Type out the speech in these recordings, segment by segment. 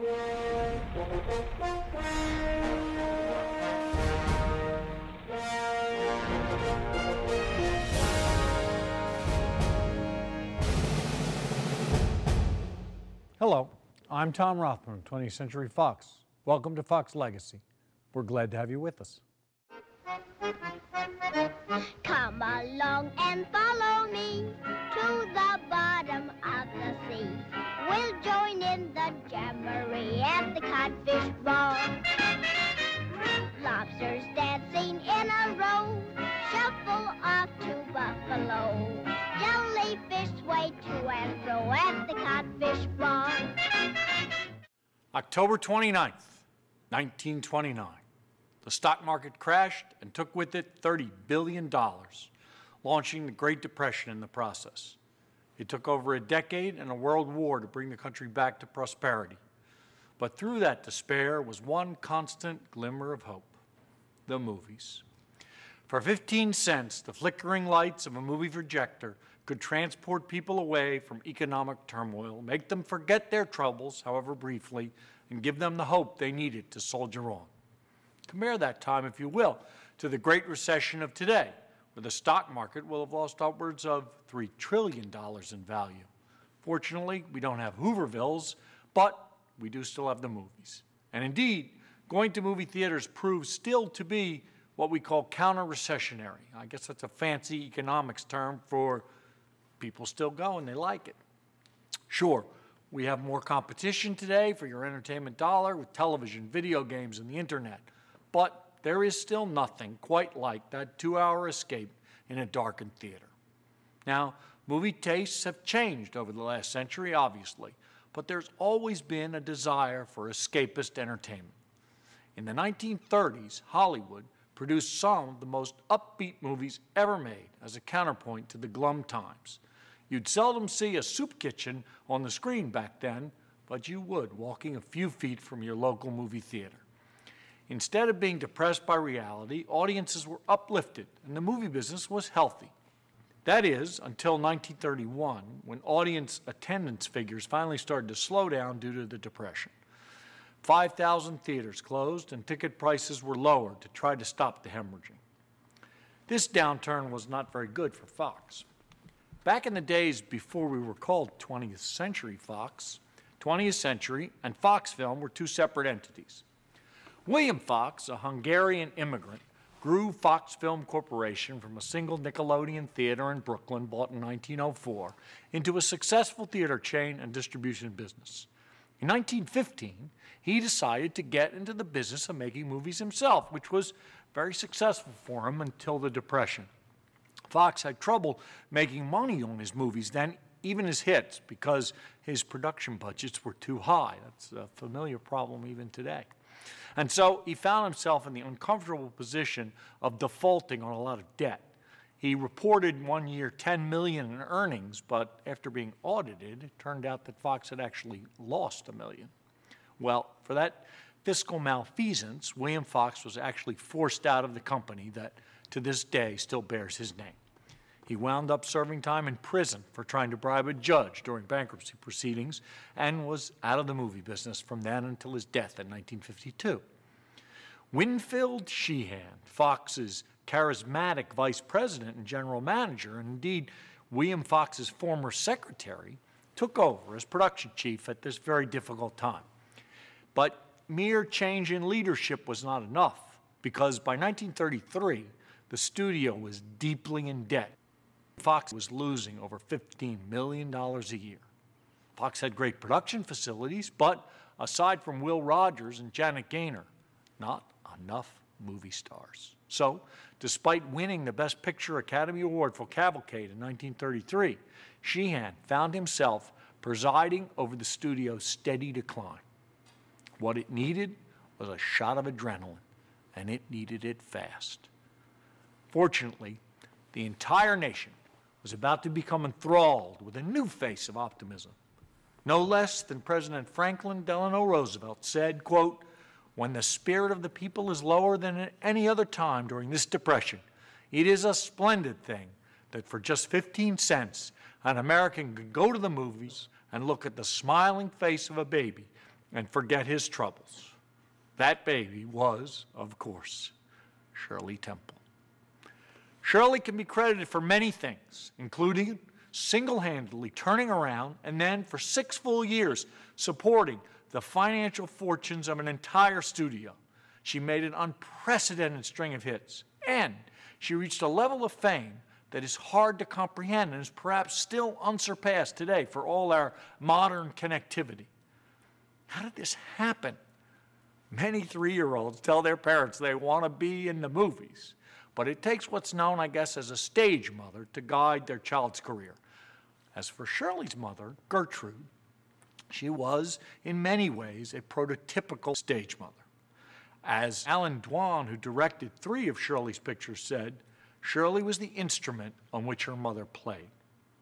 Hello, I'm Tom Rothman of 20th Century Fox. Welcome to Fox Legacy. We're glad to have you with us. Come along and follow me to the bottom of the sea. We'll join in the jamboree at the codfish ball. Lobsters dancing in a row, shuffle off to Buffalo. Jellyfish sway to and fro at the codfish ball. October 29th, 1929. The stock market crashed and took with it $30 billion, launching the Great Depression in the process. It took over a decade and a world war to bring the country back to prosperity. But through that despair was one constant glimmer of hope: the movies. For 15 cents, the flickering lights of a movie projector could transport people away from economic turmoil, make them forget their troubles, however briefly, and give them the hope they needed to soldier on. Compare that time, if you will, to the Great Recession of today, where the stock market will have lost upwards of $3 trillion in value. Fortunately, we don't have Hoovervilles, but we do still have the movies. And indeed, going to movie theaters proves still to be what we call counter-recessionary. I guess that's a fancy economics term for people still go and they like it. Sure, we have more competition today for your entertainment dollar with television, video games, and the internet. But there is still nothing quite like that 2-hour escape in a darkened theater. Now, movie tastes have changed over the last century, obviously, but there's always been a desire for escapist entertainment. In the 1930s, Hollywood produced some of the most upbeat movies ever made as a counterpoint to the glum times. You'd seldom see a soup kitchen on the screen back then, but you would walking a few feet from your local movie theater. Instead of being depressed by reality, audiences were uplifted and the movie business was healthy. That is, until 1931, when audience attendance figures finally started to slow down due to the Depression. 5,000 theaters closed and ticket prices were lowered to try to stop the hemorrhaging. This downturn was not very good for Fox. Back in the days before we were called 20th Century Fox, 20th Century and Fox Film were two separate entities. William Fox, a Hungarian immigrant, grew Fox Film Corporation from a single Nickelodeon theater in Brooklyn, bought in 1904, into a successful theater chain and distribution business. In 1915, he decided to get into the business of making movies himself, which was very successful for him until the Depression. Fox had trouble making money on his movies then, even his hits, because his production budgets were too high. That's a familiar problem even today. And so he found himself in the uncomfortable position of defaulting on a lot of debt. He reported one year $10 million in earnings, but after being audited, it turned out that Fox had actually lost $1 million. Well, for that fiscal malfeasance, William Fox was actually forced out of the company that to this day still bears his name. He wound up serving time in prison for trying to bribe a judge during bankruptcy proceedings and was out of the movie business from then until his death in 1952. Winfield Sheehan, Fox's charismatic vice president and general manager, and indeed William Fox's former secretary, took over as production chief at this very difficult time. But mere change in leadership was not enough, because by 1933, the studio was deeply in debt. Fox was losing over $15 million a year. Fox had great production facilities, but aside from Will Rogers and Janet Gaynor, not enough movie stars. So, despite winning the Best Picture Academy Award for Cavalcade in 1933, Sheehan found himself presiding over the studio's steady decline. What it needed was a shot of adrenaline, and it needed it fast. Fortunately, the entire nation was about to become enthralled with a new face of optimism. No less than President Franklin Delano Roosevelt said, quote, "When the spirit of the people is lower than at any other time during this depression, it is a splendid thing that for just 15 cents, an American could go to the movies and look at the smiling face of a baby and forget his troubles. That baby was, of course, Shirley Temple. Shirley can be credited for many things, including single-handedly turning around and then for 6 full years supporting the financial fortunes of an entire studio. She made an unprecedented string of hits, and she reached a level of fame that is hard to comprehend and is perhaps still unsurpassed today for all our modern connectivity. How did this happen? Many 3-year-olds tell their parents they want to be in the movies, but it takes what's known, I guess, as a stage mother to guide their child's career. As for Shirley's mother, Gertrude, she was, in many ways, a prototypical stage mother. As Alan Dwan, who directed 3 of Shirley's pictures, said, Shirley was the instrument on which her mother played.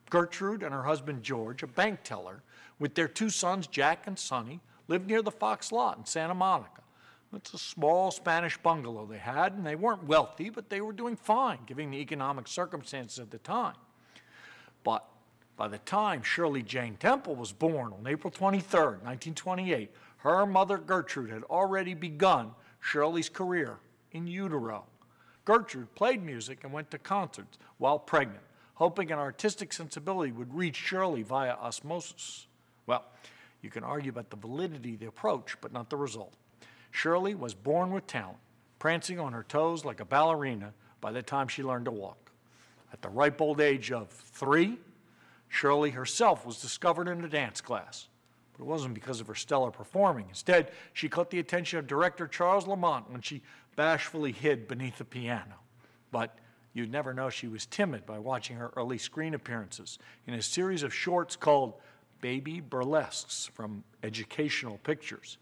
Gertrude and her husband George, a bank teller, with their 2 sons, Jack and Sonny, lived near the Fox lot in Santa Monica. It's a small Spanish bungalow they had, and they weren't wealthy, but they were doing fine, given the economic circumstances at the time. But by the time Shirley Jane Temple was born on April 23, 1928, her mother Gertrude had already begun Shirley's career in utero. Gertrude played music and went to concerts while pregnant, hoping an artistic sensibility would reach Shirley via osmosis. Well, you can argue about the validity of the approach, but not the result. Shirley was born with talent, prancing on her toes like a ballerina by the time she learned to walk. At the ripe old age of 3, Shirley herself was discovered in a dance class. But it wasn't because of her stellar performing. Instead, she caught the attention of director Charles Lamont when she bashfully hid beneath the piano. But you'd never know she was timid by watching her early screen appearances in a series of shorts called Baby Burlesques from Educational Pictures.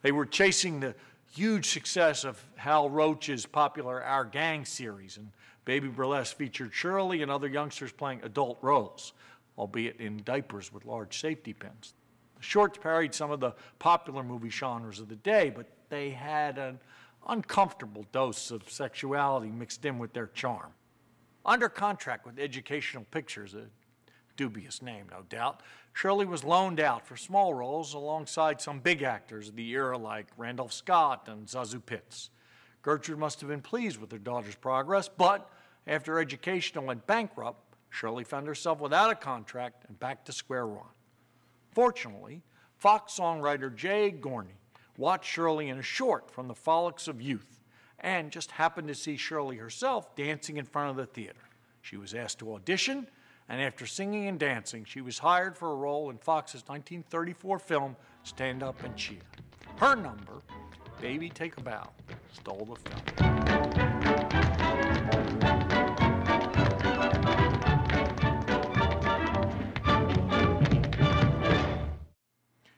They were chasing the huge success of Hal Roach's popular Our Gang series, and Baby Burlesque featured Shirley and other youngsters playing adult roles, albeit in diapers with large safety pins. The shorts parodied some of the popular movie genres of the day, but they had an uncomfortable dose of sexuality mixed in with their charm. Under contract with Educational Pictures, a dubious name, no doubt, Shirley was loaned out for small roles alongside some big actors of the era like Randolph Scott and Zazu Pitts. Gertrude must have been pleased with her daughter's progress, but after Educational went bankrupt, Shirley found herself without a contract and back to square one. Fortunately, Fox songwriter Jay Gorney watched Shirley in a short from the Frolics of Youth and just happened to see Shirley herself dancing in front of the theater. She was asked to audition, and after singing and dancing, she was hired for a role in Fox's 1934 film, Stand Up and Cheer. Her number, Baby Take a Bow, stole the film.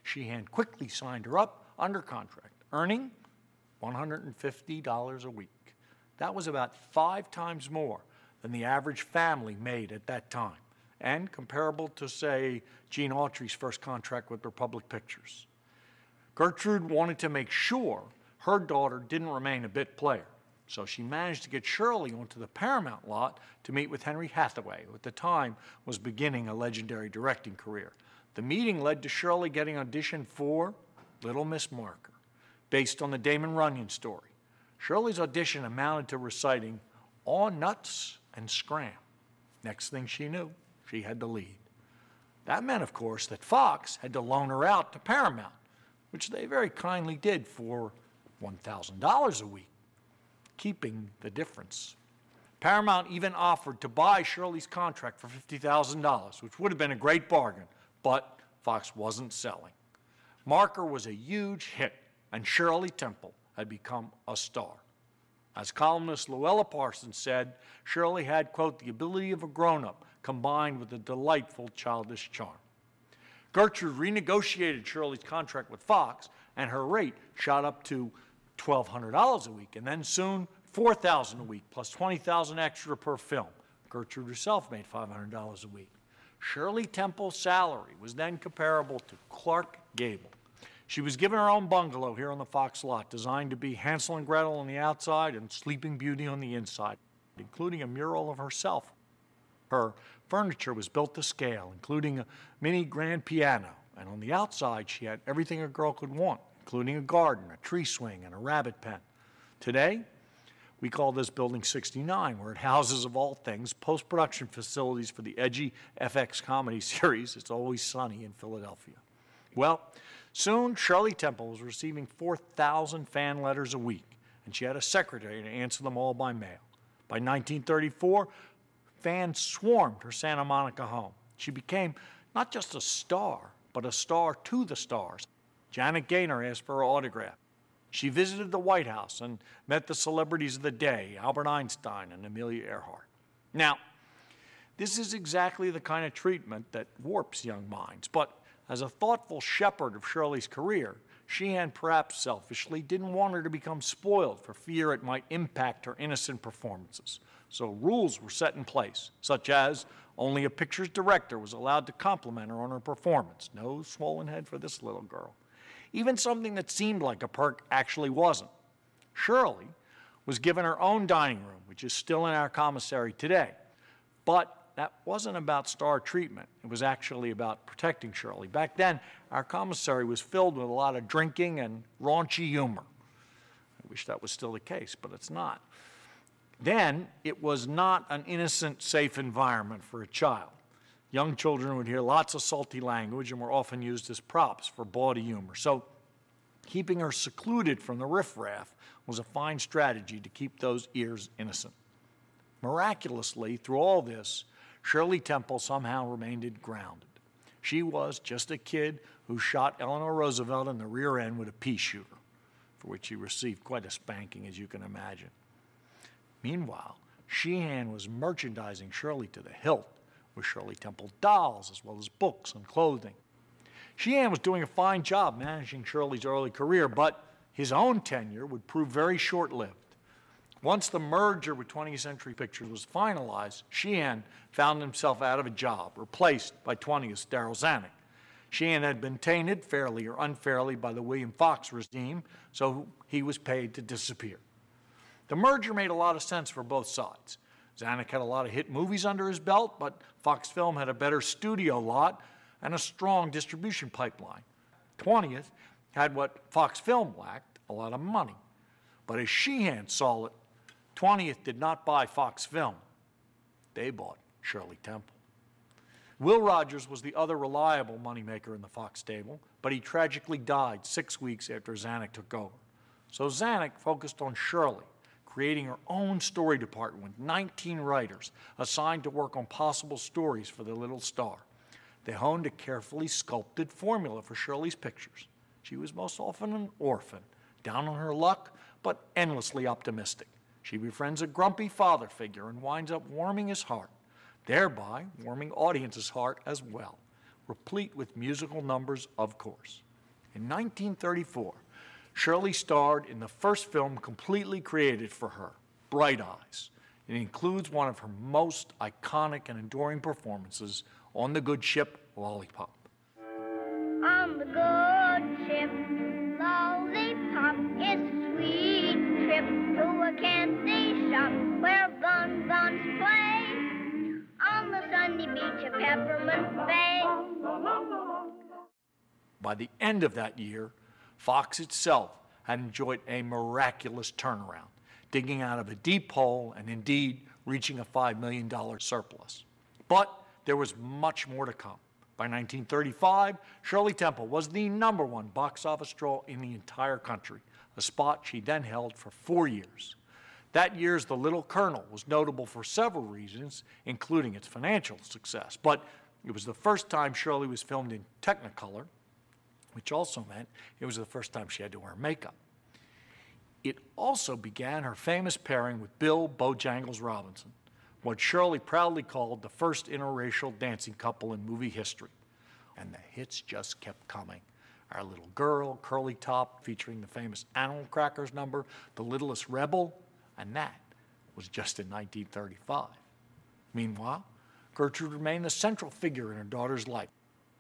Sheehan quickly signed her up under contract, earning $150 a week. That was about 5 times more than the average family made at that time, and comparable to, say, Gene Autry's first contract with Republic Pictures. Gertrude wanted to make sure her daughter didn't remain a bit player, so she managed to get Shirley onto the Paramount lot to meet with Henry Hathaway, who at the time was beginning a legendary directing career. The meeting led to Shirley getting auditioned for Little Miss Marker, based on the Damon Runyon story. Shirley's audition amounted to reciting "Aw Nuts and Scram." Next thing she knew, she had the lead. That meant, of course, that Fox had to loan her out to Paramount, which they very kindly did for $1,000 a week, keeping the difference. Paramount even offered to buy Shirley's contract for $50,000, which would have been a great bargain, but Fox wasn't selling. Marker was a huge hit, and Shirley Temple had become a star. As columnist Luella Parsons said, Shirley had, quote, the ability of a grown-up combined with a delightful childish charm. Gertrude renegotiated Shirley's contract with Fox, and her rate shot up to $1,200 a week, and then soon $4,000 a week, plus $20,000 extra per film. Gertrude herself made $500 a week. Shirley Temple's salary was then comparable to Clark Gable. She was given her own bungalow here on the Fox lot, designed to be Hansel and Gretel on the outside and Sleeping Beauty on the inside, including a mural of herself. Her furniture was built to scale, including a mini grand piano and on the outside, she had everything a girl could want, including a garden, a tree swing, and a rabbit pen. Today, we call this Building 69, where it houses, of all things, post-production facilities for the edgy FX comedy series It's Always Sunny in Philadelphia. Well, soon Shirley Temple was receiving 4,000 fan letters a week, and she had a secretary to answer them all by mail. By 1934, fans swarmed her Santa Monica home. She became not just a star, but a star to the stars. Janet Gaynor asked for her autograph. She visited the White House and met the celebrities of the day, Albert Einstein and Amelia Earhart. Now, this is exactly the kind of treatment that warps young minds, but as a thoughtful shepherd of Shirley's career, Sheehan, perhaps selfishly, didn't want her to become spoiled for fear it might impact her innocent performances. So rules were set in place, such as only a picture's director was allowed to compliment her on her performance. No swollen head for this little girl. Even something that seemed like a perk actually wasn't. Shirley was given her own dining room, which is still in our commissary today. But that wasn't about star treatment. It was actually about protecting Shirley. Back then, our commissary was filled with a lot of drinking and raunchy humor. I wish that was still the case, but it's not. Then, it was not an innocent, safe environment for a child. Young children would hear lots of salty language and were often used as props for bawdy humor. So keeping her secluded from the riffraff was a fine strategy to keep those ears innocent. Miraculously, through all this, Shirley Temple somehow remained grounded. She was just a kid who shot Eleanor Roosevelt in the rear end with a pea shooter, for which she received quite a spanking, as you can imagine. Meanwhile, Sheehan was merchandising Shirley to the hilt, with Shirley Temple dolls as well as books and clothing. Sheehan was doing a fine job managing Shirley's early career, but his own tenure would prove very short-lived. Once the merger with 20th Century Pictures was finalized, Sheehan found himself out of a job, replaced by 20th's Darryl Zanuck. Sheehan had been tainted, fairly or unfairly, by the William Fox regime, so he was paid to disappear. The merger made a lot of sense for both sides. Zanuck had a lot of hit movies under his belt, but Fox Film had a better studio lot and a strong distribution pipeline. 20th had what Fox Film lacked, a lot of money. But as Sheehan saw it, 20th did not buy Fox Film. They bought Shirley Temple. Will Rogers was the other reliable moneymaker in the Fox stable, but he tragically died 6 weeks after Zanuck took over. So Zanuck focused on Shirley, creating her own story department with 19 writers assigned to work on possible stories for the little star. They honed a carefully sculpted formula for Shirley's pictures. She was most often an orphan, down on her luck, but endlessly optimistic. She befriends a grumpy father figure and winds up warming his heart, thereby warming audiences' heart as well, replete with musical numbers, of course. In 1934, Shirley starred in the first film completely created for her, Bright Eyes. It includes one of her most iconic and enduring performances on the good ship Lollipop. On the good ship Lollipop, it's a sweet trip to a candy shop where bonbons play on the sunny beach of Peppermint Bay. By the end of that year, Fox itself had enjoyed a miraculous turnaround, digging out of a deep hole and indeed reaching a $5 million surplus. But there was much more to come. By 1935, Shirley Temple was the #1 box office draw in the entire country, a spot she then held for 4 years. That year's The Little Colonel was notable for several reasons, including its financial success, but it was the first time Shirley was filmed in Technicolor, which also meant it was the first time she had to wear makeup. It also began her famous pairing with Bill Bojangles Robinson, what Shirley proudly called the first interracial dancing couple in movie history. And the hits just kept coming. Our Little Girl, Curly Top, featuring the famous Animal Crackers number, The Littlest Rebel, and that was just in 1935. Meanwhile, Gertrude remained the central figure in her daughter's life.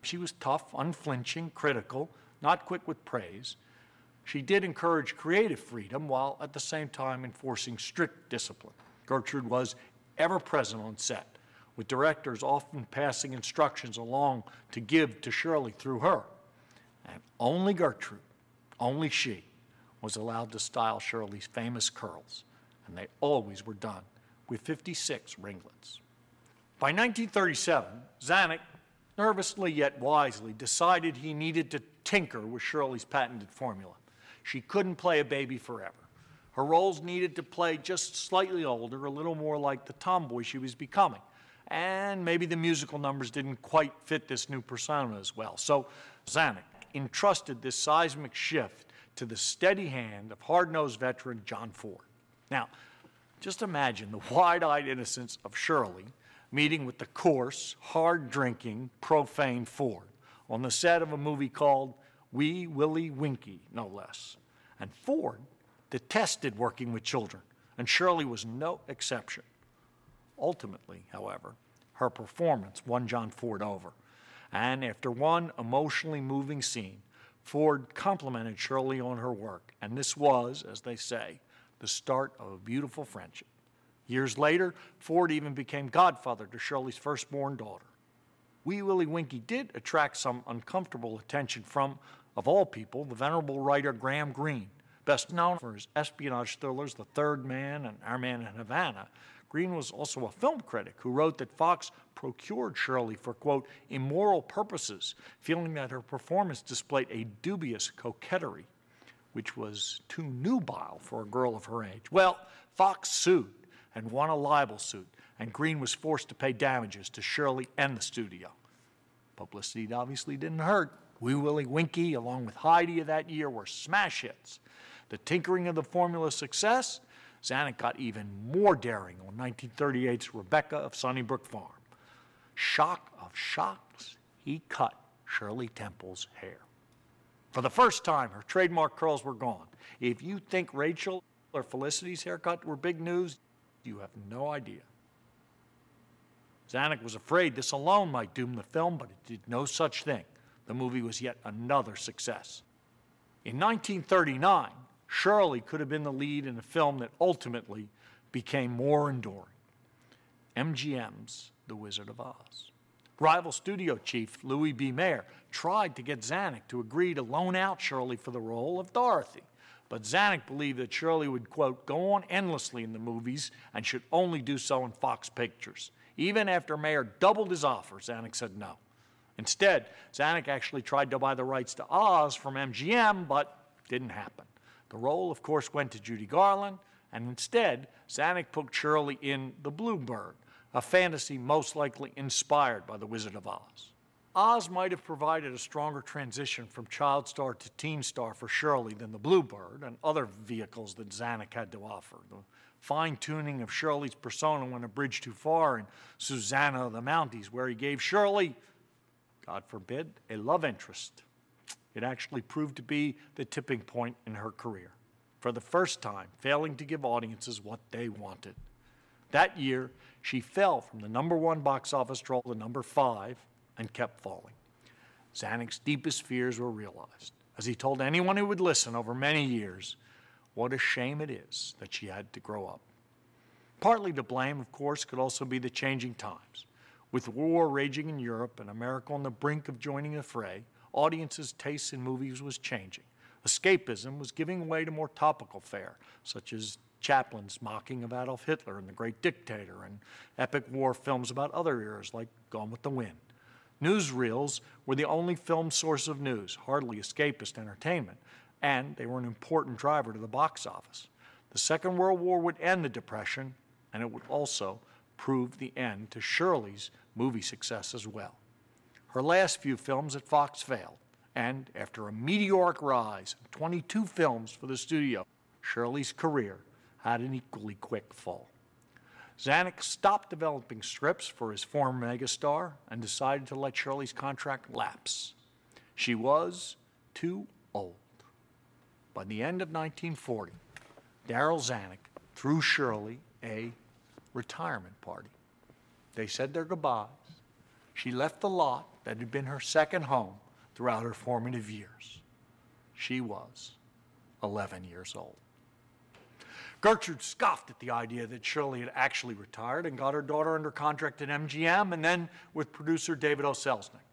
She was tough, unflinching, critical, not quick with praise. She did encourage creative freedom while at the same time enforcing strict discipline. Gertrude was ever present on set, with directors often passing instructions along to give to Shirley through her. And only Gertrude, only she, was allowed to style Shirley's famous curls, and they always were done with 56 ringlets. By 1937, Zanuck, nervously yet wisely, decided he needed to tinker with Shirley's patented formula. She couldn't play a baby forever. Her roles needed to play just slightly older, a little more like the tomboy she was becoming. And maybe the musical numbers didn't quite fit this new persona as well. So Zanuck entrusted this seismic shift to the steady hand of hard-nosed veteran John Ford. Now, just imagine the wide-eyed innocence of Shirley meeting with the coarse, hard-drinking, profane Ford on the set of a movie called Wee Willie Winkie, no less. And Ford detested working with children, and Shirley was no exception. Ultimately, however, her performance won John Ford over. And after one emotionally moving scene, Ford complimented Shirley on her work, and this was, as they say, the start of a beautiful friendship. Years later, Ford even became godfather to Shirley's firstborn daughter. Wee Willie Winkie did attract some uncomfortable attention from, of all people, the venerable writer Graham Greene. Best known for his espionage thrillers The Third Man and Our Man in Havana, Greene was also a film critic who wrote that Fox procured Shirley for, quote, immoral purposes, feeling that her performance displayed a dubious coquetry, which was too nubile for a girl of her age. Well, Fox sued and won a libel suit, and Greene was forced to pay damages to Shirley and the studio. Publicity obviously didn't hurt. Wee Willie Winkie, along with Heidi of that year, were smash hits. The tinkering of the formula's success, Zanuck got even more daring on 1938's Rebecca of Sunnybrook Farm. Shock of shocks, he cut Shirley Temple's hair. For the first time, her trademark curls were gone. If you think Rachel or Felicity's haircut were big news, you have no idea. Zanuck was afraid this alone might doom the film, but it did no such thing. The movie was yet another success. In 1939, Shirley could have been the lead in a film that ultimately became more enduring. MGM's The Wizard of Oz. Rival studio chief Louis B. Mayer tried to get Zanuck to agree to loan out Shirley for the role of Dorothy, but Zanuck believed that Shirley would, quote, go on endlessly in the movies and should only do so in Fox Pictures. Even after Mayer doubled his offer, Zanuck said no. Instead, Zanuck actually tried to buy the rights to Oz from MGM, but didn't happen. The role, of course, went to Judy Garland, and instead, Zanuck put Shirley in The Bluebird, a fantasy most likely inspired by The Wizard of Oz. Oz might have provided a stronger transition from child star to teen star for Shirley than The Bluebird and other vehicles that Zanuck had to offer. The fine-tuning of Shirley's persona went a bridge too far in Susanna of the Mounties, where he gave Shirley, God forbid, a love interest. It actually proved to be the tipping point in her career, for the first time failing to give audiences what they wanted. That year, she fell from the #1 box office role to #5 and kept falling. Zanuck's deepest fears were realized, as he told anyone who would listen over many years, what a shame it is that she had to grow up. Partly to blame, of course, could also be the changing times. With war raging in Europe and America on the brink of joining the fray, audiences' tastes in movies was changing. Escapism was giving way to more topical fare, such as Chaplin's mocking of Adolf Hitler and The Great Dictator, and epic war films about other eras like Gone with the Wind. Newsreels were the only film source of news, hardly escapist entertainment, and they were an important driver to the box office. The Second World War would end the Depression, and it would also prove the end to Shirley's movie success as well. Her last few films at Fox failed, and after a meteoric rise of 22 films for the studio, Shirley's career had an equally quick fall. Zanuck stopped developing scripts for his former megastar and decided to let Shirley's contract lapse. She was too old. By the end of 1940, Darryl Zanuck threw Shirley a retirement party. They said their goodbyes. She left the lot that had been her second home throughout her formative years. She was 11 years old. Gertrude scoffed at the idea that Shirley had actually retired and got her daughter under contract at MGM and then with producer David O. Selznick.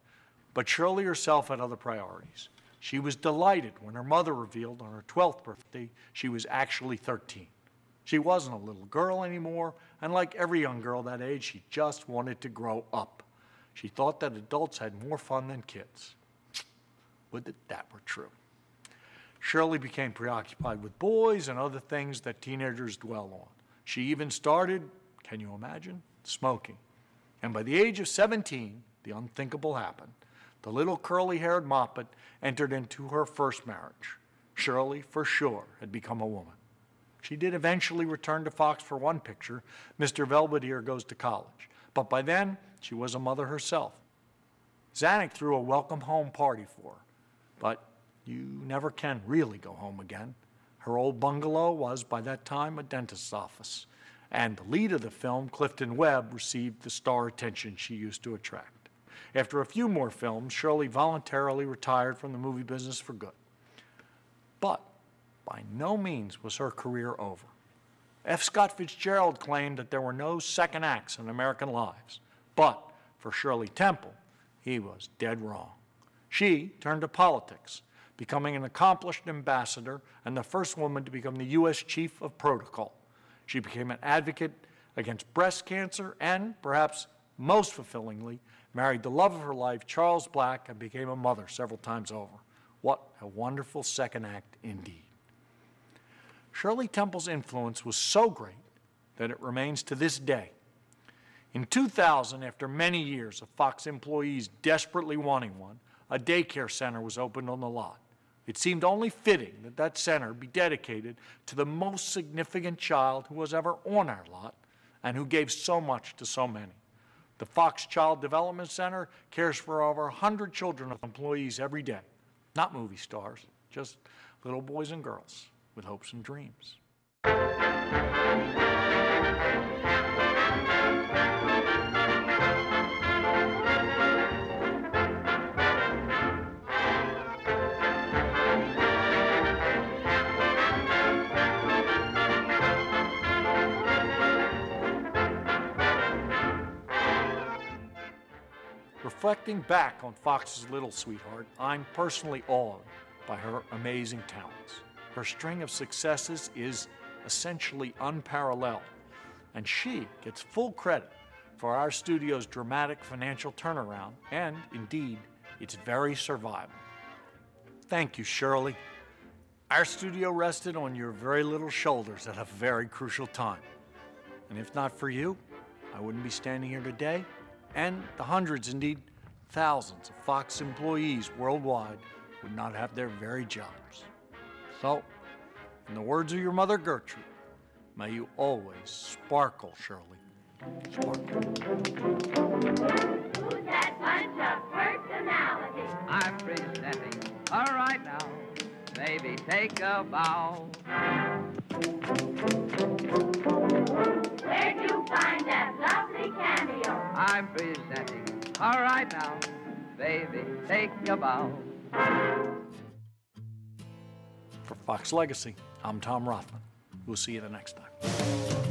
But Shirley herself had other priorities. She was delighted when her mother revealed on her 12th birthday she was actually 13. She wasn't a little girl anymore, and like every young girl that age, she just wanted to grow up. She thought that adults had more fun than kids. Would that that were true. Shirley became preoccupied with boys and other things that teenagers dwell on. She even started, can you imagine, smoking. And by the age of 17, the unthinkable happened. The little curly-haired moppet entered into her first marriage. Shirley, for sure, had become a woman. She did eventually return to Fox for one picture, Mr. Belvedere Goes to College. But by then, she was a mother herself. Zanuck threw a welcome home party for her. But you never can really go home again. Her old bungalow was, by that time, a dentist's office. And the lead of the film, Clifton Webb, received the star attention she used to attract. After a few more films, Shirley voluntarily retired from the movie business for good. But by no means was her career over. F. Scott Fitzgerald claimed that there were no second acts in American lives. But for Shirley Temple, he was dead wrong. She turned to politics, becoming an accomplished ambassador and the first woman to become the U.S. Chief of Protocol. She became an advocate against breast cancer and, perhaps most fulfillingly, married the love of her life, Charles Black, and became a mother several times over. What a wonderful second act indeed. Shirley Temple's influence was so great that it remains to this day. In 2000, after many years of Fox employees desperately wanting one, a daycare center was opened on the lot. It seemed only fitting that that center be dedicated to the most significant child who was ever on our lot and who gave so much to so many. The Fox Child Development Center cares for over 100 children of employees every day. Not movie stars, just little boys and girls with hopes and dreams. Reflecting back on Fox's little sweetheart, I'm personally awed by her amazing talents. Her string of successes is essentially unparalleled, and she gets full credit for our studio's dramatic financial turnaround and, indeed, its very survival. Thank you, Shirley. Our studio rested on your very little shoulders at a very crucial time. And if not for you, I wouldn't be standing here today, and the hundreds, indeed thousands of Fox employees worldwide would not have their very jobs. So, in the words of your mother Gertrude, may you always sparkle, Shirley. Sparkle. Who's that bunch of personalities? I'm presenting. All right now, baby, take a bow. Where'd you find that lovely cameo? I'm presenting. All right now, baby, take a bow. For Fox Legacy, I'm Tom Rothman. We'll see you the next time.